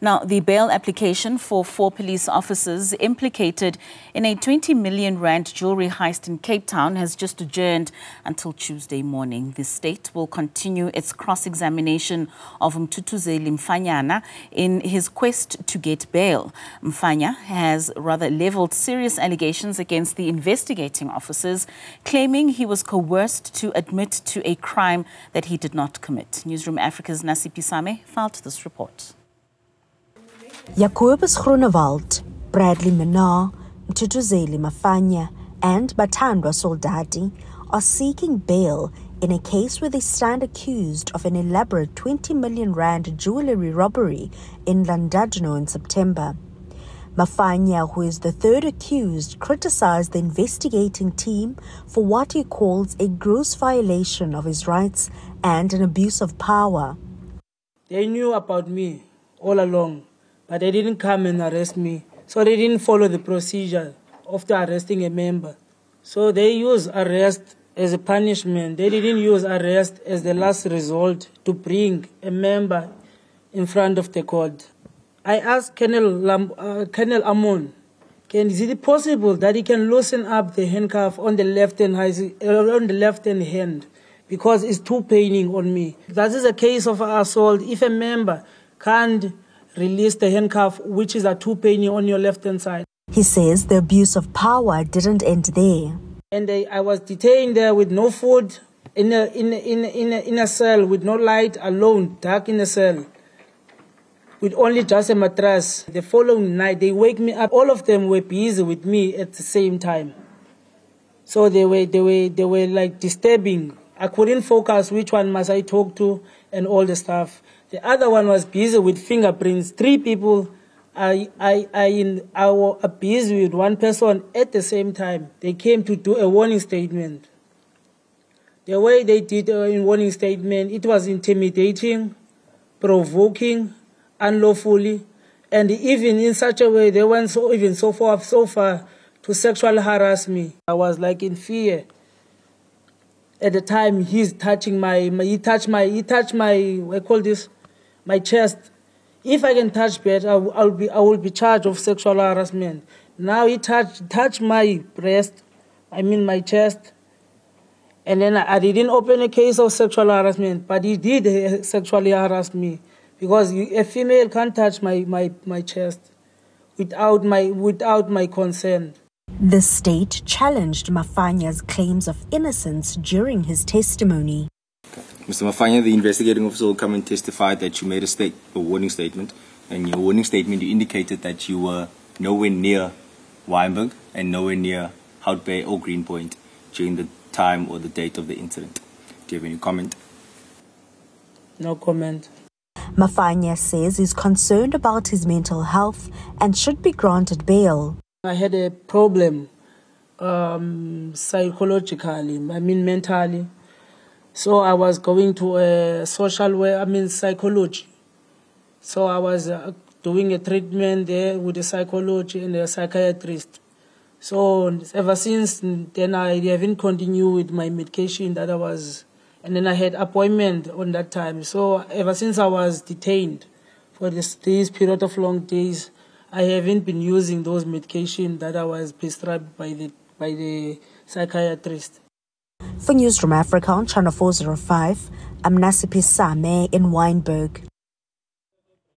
Now, the bail application for 4 police officers implicated in a 20 million rand jewellery heist in Cape Town has just adjourned until Tuesday morning. The state will continue its cross-examination of Mthuthuzeli Mafanya in his quest to get bail. Mafanya has rather levelled serious allegations against the investigating officers, claiming he was coerced to admit to a crime that he did not commit. Newzroom Afrika's Nasiphi Same filed this report. Jacobus Groenewald, Bradley Minnaar, Mthuthuzeli Mafanya and Bathandwa Soldati are seeking bail in a case where they stand accused of an elaborate 20 million rand jewellery robbery in Llandudno in September. Mafanya, who is the third accused, criticized the investigating team for what he calls a gross violation of his rights and an abuse of power. They knew about me all along, but they didn't come and arrest me. So they didn't follow the procedure of arresting a member. So they used arrest as a punishment. They didn't use arrest as the last resort to bring a member in front of the court. I asked Colonel Amon, is it possible that he can loosen up the handcuff on the left-hand hand because it's too paining on me? That is a case of assault. If a member can't release the handcuff, which is too paining on your left-hand side. He says the abuse of power didn't end there. And I was detained there with no food, in a cell with no light, alone, dark in a cell, with only just a mattress. The following night, they wake me up. All of them were busy with me at the same time. So they were like disturbing. I couldn't focus which one must I talk to and all the stuff. The other one was busy with fingerprints. 3 people are busy with one person at the same time. They came to do a warning statement. The way they did a warning statement, it was intimidating, provoking, unlawfully, and even in such a way they went so far to sexually harass me. I was like in fear. At the time, he touched my chest. If I can touch that, I will be charged of sexual harassment. Now he touched my breast, my chest, and then I didn't open a case of sexual harassment, but he did sexually harass me because a female can't touch my chest without my consent. The state challenged Mafanya's claims of innocence during his testimony. Mr. Mafanya, the investigating officer will come and testify that you made a warning statement. And in your warning statement, you indicated that you were nowhere near Wynberg and nowhere near Hout Bay or Greenpoint during the time or the date of the incident. Do you have any comment? No comment. Mafanya says he's concerned about his mental health and should be granted bail. I had a problem psychologically, mentally. So I was going to a social work, psychology. So I was doing a treatment there with a psychologist and a psychiatrist. So ever since then, I haven't continued with my medication that I was, and then I had appointment on that time. So ever since I was detained for this period of long days, I haven't been using those medications that I was prescribed by the psychiatrist. For Newzroom Afrika on Channel 405, I'm Nasiphi Same in Wynberg.